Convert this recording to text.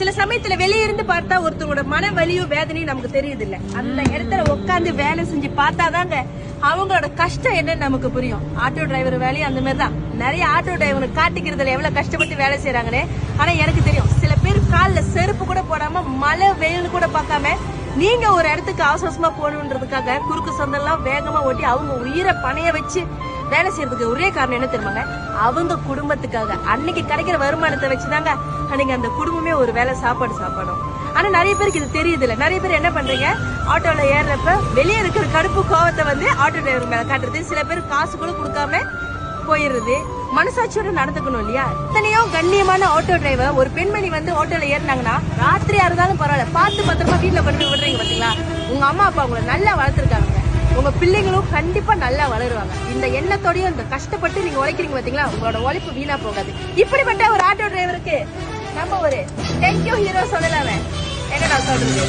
சில சமயத்துல வெளிய இருந்து பார்த்தா ஒருத்தவங்களோட மன வலியும் வேதனையும் நமக்கு தெரியுது இல்ல. அந்த இடத்துல உட்காந்து வேலை செஞ்சு பார்த்தாதாங்க அவங்களோட கஷ்டம் என்னன்னு நமக்கு புரியும். ஆட்டோ டிரைவர் வேலையும் அந்த மாதிரிதான். நிறைய ஆட்டோ டிரைவர் காட்டிக்கிறதுல எவ்வளவு கஷ்டப்பட்டு வேலை செய்யறாங்கன்னு. ஆனா எனக்கு தெரியும், சில பேர் கால்ல செருப்பு கூட போடாம மழை வெயில் கூட பார்க்காம நீங்க ஒரு இடத்துக்கு அவசரமா போகணுன்றதுக்காக குறுக்கு சொந்தெல்லாம் வேகமா ஓட்டி அவங்க உயிரை பணைய வச்சு வேலை செய்யறதுக்கு ஒரே காரணம் என்ன தெரியுமாங்க? அவங்க குடும்பத்துக்காக அன்னைக்கு கிடைக்கிற வருமானத்தை வச்சுதாங்க அன்னைக்கு அந்த குடும்பமே ஒரு வேலை சாப்பாடும். ஆனா நிறைய பேருக்கு இது தெரியுது இல்ல. நிறைய பேர் என்ன பண்றீங்க, ஆட்டோல ஏறப்ப வெளியே இருக்கிற கடுப்பு கோவத்தை வந்து ஆட்டோ டிரைவர் மேல காட்டுறது. சில பேர் காசு கூட கொடுக்காம போயிடுறது. மனசாட்சியோட நடந்துக்கணும் இல்லையா? இத்தனையோ கண்ணியமான ஆட்டோ டிரைவர் ஒரு பெண்மணி வந்து ஆட்டோல ஏறினாங்கன்னா ராத்திரியா இருந்தாலும் பரவாயில்ல, பார்த்து பத்திரமா வீட்டுல கொண்டு விடுறீங்க பாத்தீங்களா? உங்க அம்மா அப்பா உங்களை நல்லா வளர்த்துருக்காங்க, உங்க பிள்ளைங்களும் கண்டிப்பா நல்லா வளருவாங்க. இந்த எண்ணத்தோடயும் இந்த கஷ்டப்பட்டு நீங்க உழைக்கிறீங்க பாத்தீங்களா, உங்களோட உழைப்பு வீணா போகாது. இப்படிப்பட்ட ஒரு ஆட்டோ டிரைவருக்கு நம்ம ஒரு தேங்க்யூ ஹீரோ சொல்லலாமே. என்னடா சொல்றது?